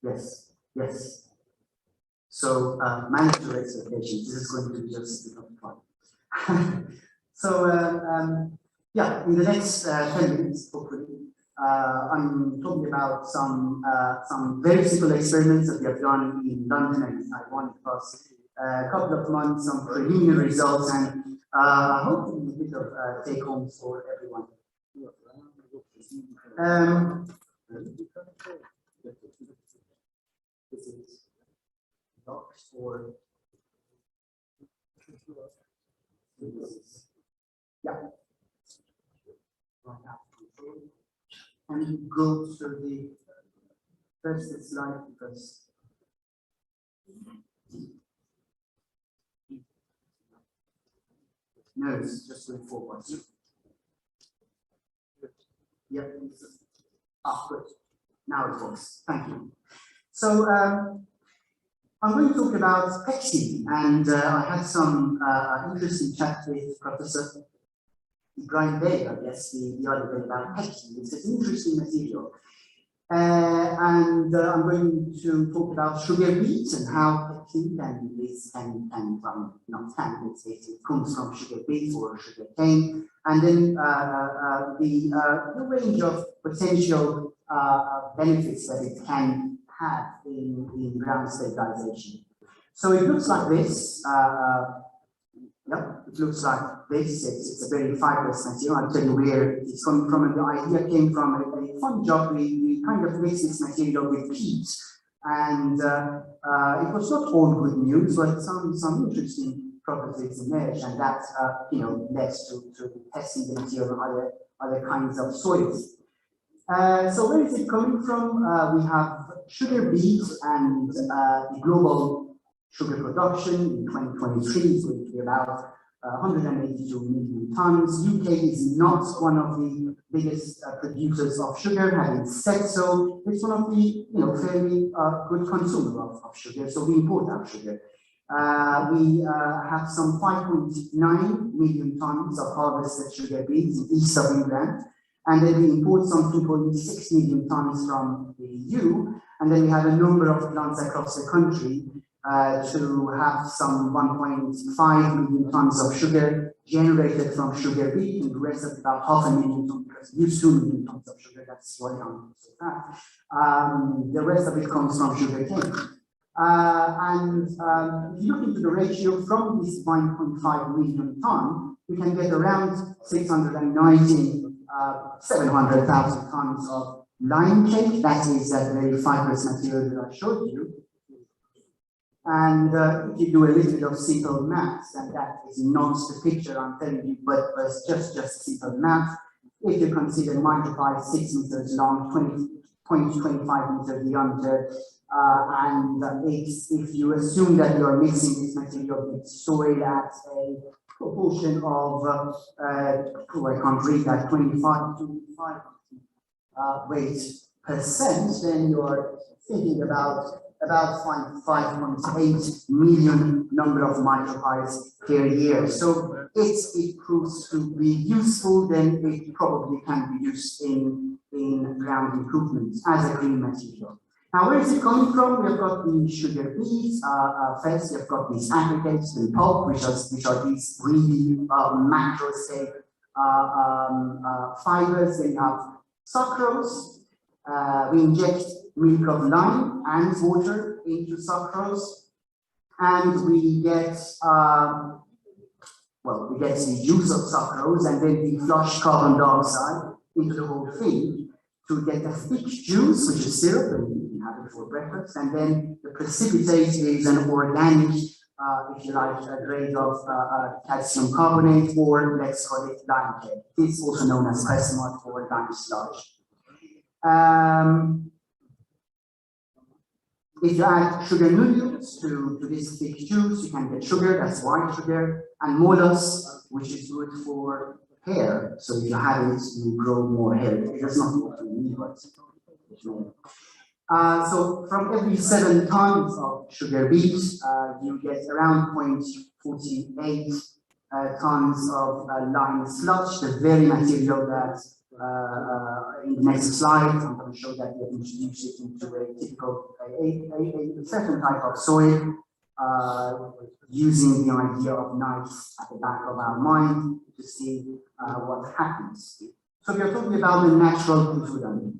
Yes, yes. So manage your expectations. This is going to be just enough fun. So yeah, in the next 10 minutes, hopefully, I'm talking about some very simple experiments that we have done in London and in Taiwan across a couple of months, some preliminary results, and hopefully a bit of take homes for everyone. This is locked for yeah. And go to the first slide because no, it's just going forward. Yep. Ah, good. Now it works. Thank you. So I'm going to talk about pexine, and I had some interesting chat with Professor Brian Day, I guess, the other day about pexine. It's an interesting material. And I'm going to talk about sugar beet and how pexine it comes from sugar beet or sugar cane, and then the range of potential benefits that it can have in ground stabilization. So it looks like this. Yeah, it looks like this. It's a very fibrous material. I'll tell you where it's coming from. And the idea came from a fun job. We kind of mixed this material with peat. And it was not all good news, but some interesting properties emerged. And that led to testing the material on other kinds of soils. So where is it coming from? We have sugar beet and the global sugar production in 2023 is going to be about 182 million tons. UK is not one of the biggest producers of sugar, having said so. It's one of the fairly good consumer of sugar, so we import our sugar. We have some 5.9 million tons of harvested sugar beets east of England. And then we import some 2.6 million tons from the EU. And then we have a number of plants across the country to have some 1.5 million tons of sugar generated from sugar beet, and the rest of about 500,000 tons, because use 2 million tons of sugar, that's why I'm so fat. The rest of it comes from sugar cane. If you look into the ratio from this 1.5 million ton, we can get around 700,000 tons of lime cake. That is that very fibrous material that I showed you. And if you do a little bit of simple maths, and that is not the picture I'm telling you, but just simple math. If you consider micropyle 6 meters long, 20.25 meters diameter, and if you assume that you are mixing this material with soil at a proportion of, I can't read that, 25 weight percent, then you're thinking about 5.8 million number of micropiles per year. So if it proves to be useful, then it probably can be used in ground improvements as a green material. Now, where is it coming from? We've got the sugar beets. First, we've got these aggregates, the pulp, which are these really macro scale fibers. Then you have sucrose. We inject milk of lime and water into sucrose, and we get the juice of sucrose, and then we flush carbon dioxide into the whole thing to get a thick juice, which is syrup, and you can have it for breakfast. And then the precipitate is an organic, if you like, a grade of calcium carbonate, or let's call it lime cake. It's also known as plasma or lime sludge. If you add sugar nodules to this thick juice, you can get sugar, that's white sugar, and mollusk, which is good for hair. So if you have it, you grow more hair. It does not work for me, but so from every 7 tons of sugar beet, you get around 0.48 tons of lime sludge, the very material that in the next slide, I'm going to show that we have introduced it into a typical, a certain type of soil, using the idea of NISE at the back of our mind to see what happens. So we are talking about the natural puzulan.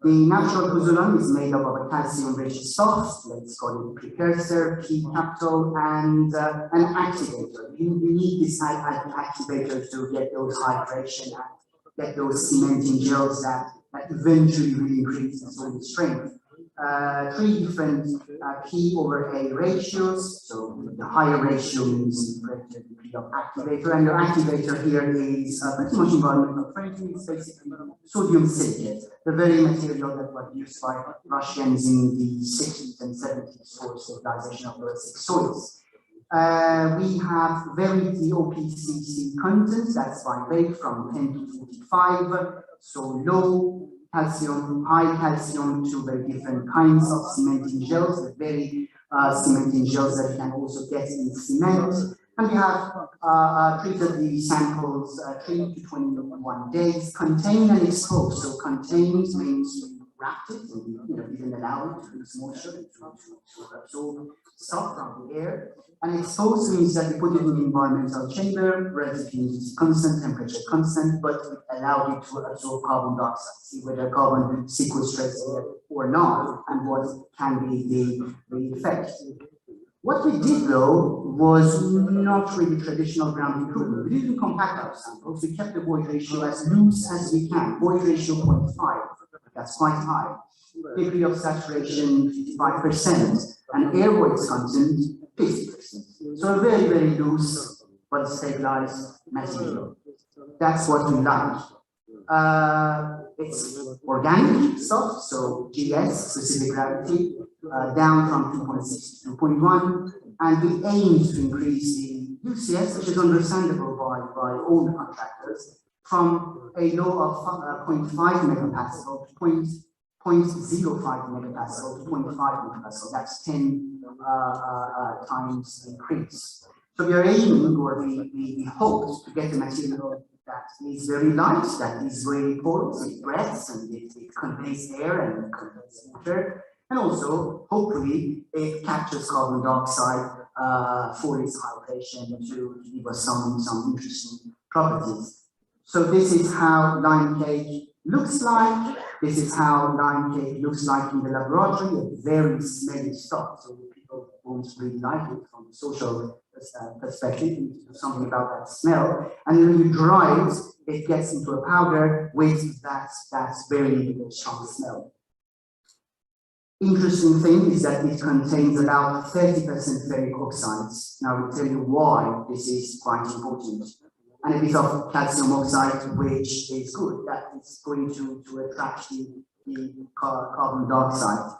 The natural puzulan is made up of a calcium-rich soft, let's call it precursor, P capital, and an activator. You need this activator to get those hydration and get those cementing gels that eventually will increase the soil strength. 3 different P over A ratios. So the higher ratio means greater degree of activator, and your activator here is pretty much environmental friendly. It's basically sodium silicate, the very material that was used by Russians in the 60s and 70s for stabilization of the soils. We have very OPCC content, that's by weight from 10 to 45, so low calcium, high calcium to very different kinds of cementing gels, the very cementing gels that you can also get in cement. And we have treated the samples 3 to 21 days, contained and exposed. So contained means we wrapped it, and we didn't allow it to lose moisture, to absorb stuff from the air. And exposed means that we put it in the environmental chamber, relative humidity constant, temperature constant, but we allowed it to absorb carbon dioxide, see whether carbon sequestrates or not, and what can be the effect. What we did though was not really traditional ground improvement. We didn't compact our samples, we kept the void ratio as loose as we can, void ratio 0.5, that's quite high. Degree of saturation 55%, and air voids content 50%. So very, very loose but stabilized material. That's what we like. It's organic stuff, so GS, specific gravity, down from 2.6 to 2.1, and we aim to increase the UCS, which is understandable by all the contractors, from a low of 0.5 megapascal to 0.05 megapascal to 0.5 megapascal. That's 10 times increase. So we are aiming, or we hope to get a material that is very light, that is very porous, it breathes and it conveys air and it conveys water, and also hopefully it captures carbon dioxide for its hydration to give us some interesting properties. So this is how lime cake looks like. This is how lime cake looks like in the laboratory, a very smelly stuff. So people won't really like it from the social perspective. You need to do something about that smell. And when you dry it, it gets into a powder with that very strong smell. Interesting thing is that it contains about 30% ferric oxides. Now we'll tell you why this is quite important. And a bit of calcium oxide, which is good. That is going to attract the carbon dioxide.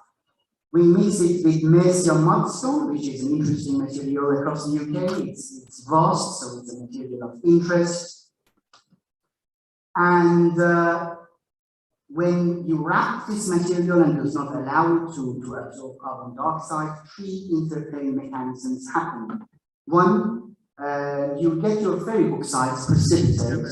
We mix it with Mercia mudstone, which is an interesting material across the UK. It's vast, so it's a material of interest. And when you wrap this material and does not allow it to absorb carbon dioxide, 3 interplay mechanisms happen. One, you get your ferric oxides precipitate,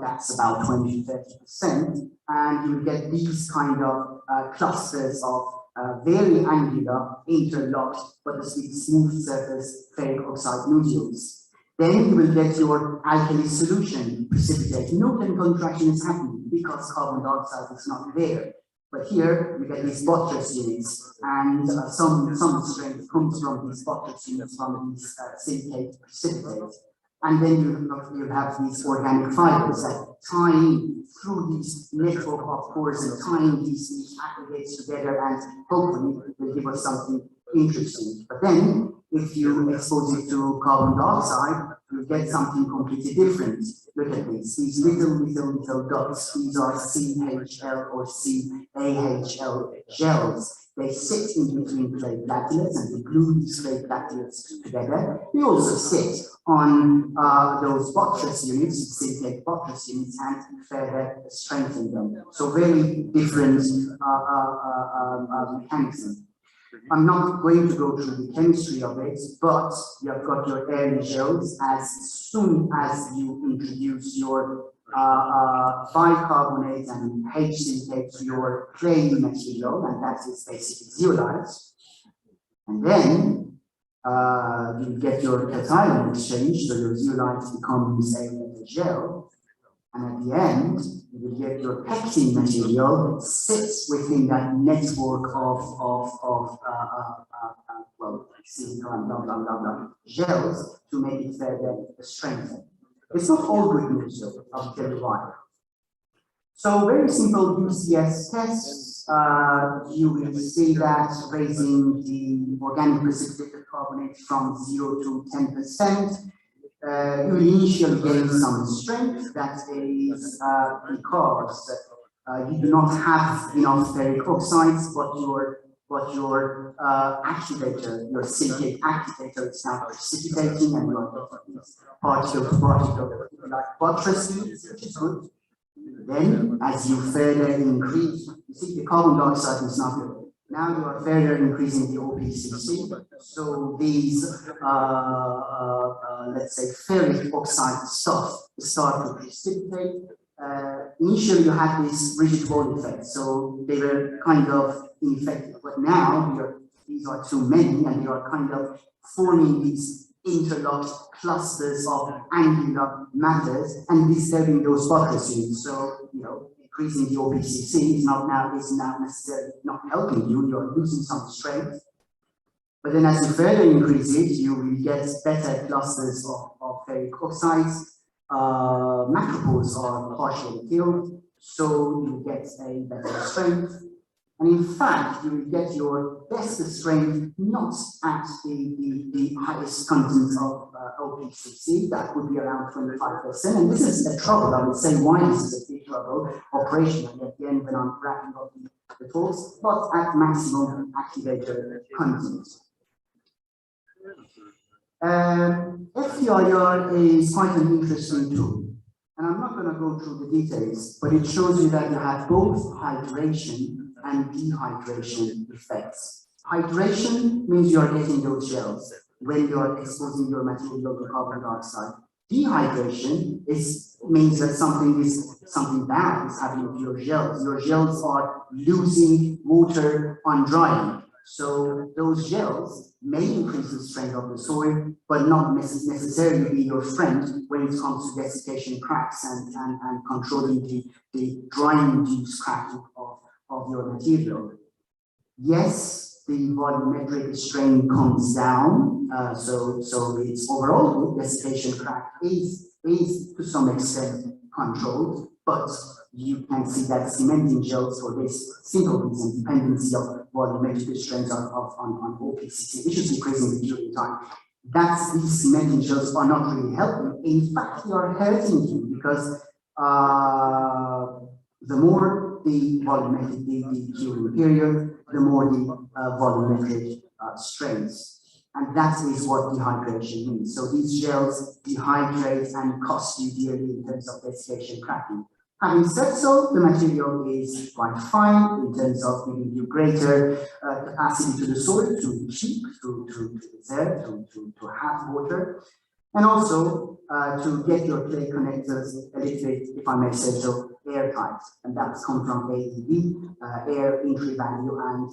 that's about 20 to 30%, and you get these kind of clusters of very angular, interlocked, but smooth surface ferric oxide nodules. Then you will get your alkali solution precipitate. No chemical interaction is happening because carbon dioxide is not there. But here you get these buttress units, and some strength comes from these buttress units, from these silicate precipitates. And then you have these organic fibers that tying through these network of pores and tying these aggregates together, and hopefully will give us something interesting. But then, if you expose it to carbon dioxide, you get something completely different. Look at these little dots. These are CHL or CAHL gels. They sit in between clay platelets, and they glue these clay platelets together. They also sit on those buttress units, silicate buttress units, and further strengthen them. So very different mechanism. I'm not going to go through the chemistry of it, but you have got your air gels. As soon as you introduce your bicarbonate and HCl to your clay material, and that is basically zeolite, and then you get your cation exchange, so your zeolite becomes a gel, and at the end, you will get your pectin material sits within that network of silicon, blah, blah, blah, blah, gels to make it further strengthen. It's not all good news, though, I'll tell you why. So very simple UCS tests, you will see that raising the organic precipitated carbonate from 0 to 10%, you will initially gain some strength. That is because you do not have enough ferric oxides, but your activator, your silicate activator, is now precipitating, and you are getting particle like buttressing, which is good. Then, as you further increase, you see the carbon dioxide is not good. Now you are further increasing the OPCC. So these, let's say, ferric oxide stuff start to precipitate. Initially, you had this rigid wall effect, so they were kind of ineffective. But now these are too many, and you are kind of forming these interlocked clusters of angular matters and disturbing those buttresses. So, increasing the OPCC is now necessarily not helping you. You are losing some strength. But then, as you further increase it, you will get better clusters of ferric oxides. Macropores are partially killed, so you get a better strength. And in fact, you will get your best strength not at the highest content of OPCC, that would be around 25%. And this is a trouble, I would say. Why is this a big trouble operationally at the end when I'm wrapping up the talks, but at maximum activator content. FTIR is quite an interesting tool. And I'm not going to go through the details, but it shows you that you have both hydration and dehydration effects. Hydration means you are getting those gels when you are exposing your material to carbon dioxide. Dehydration means that something bad is happening to your gels. Your gels are losing water on drying. So those gels may increase the strength of the soil, but not necessarily be your friend when it comes to desiccation cracks and controlling the drying-induced cracking of your material. Yes, the volumetric strain comes down, so its overall desiccation crack is to some extent controlled, but you can see that cementing gels for this simple reason, dependency of volumetric strength on OPCC, which is increasing with during time. These cementing gels are not really helping. In fact, they are hurting you because the more the volumetric the curing period, the more the volumetric strains. And that is what dehydration means. So these gels dehydrate and cost you dearly in terms of desiccation cracking. Having said so, the material is quite fine in terms of giving you greater capacity to the soil to keep, to reserve, to have water, and also to get your clay connectors a little bit, if I may say so, airtight. And that's come from AEV, air entry value, and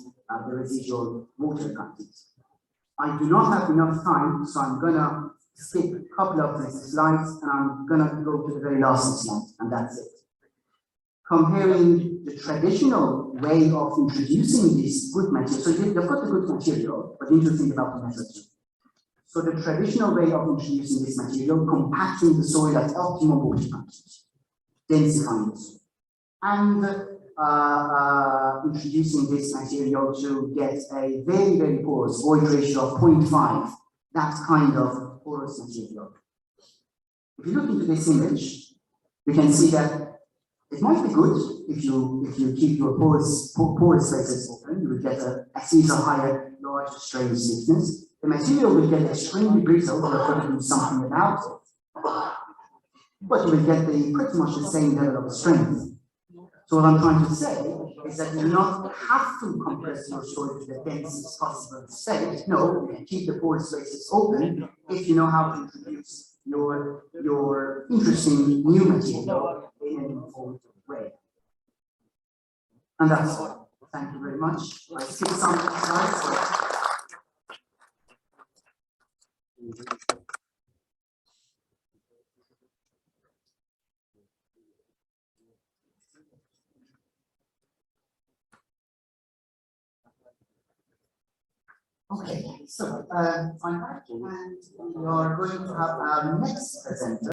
the residual water content. I do not have enough time, so I'm going to skip a couple of these slides, and I'm going to go to the very last slide, and that's it. Comparing the traditional way of introducing this good material, so you've got the good material, but you need to think about the method too. So the traditional way of introducing this material, compacting the soil at optimal water content, densifying it, and introducing this material to get a very, very porous void ratio of 0.5, that kind of porous material. If you look into this image, we can see that it might be good if you keep your porous spaces open. You will get a higher large strain stiffness. The material will get extremely brittle. You're going to do something about it, but you will get pretty much the same level of strength. So what I'm trying to say is that you do not have to compress your soil to the densest possible state. No, you can keep the pore spaces open if you know how to introduce your interesting new material in an informed way. And that's all. Thank you very much. I skipped some slides. Okay, so I'm back and we are going to have our next presenter.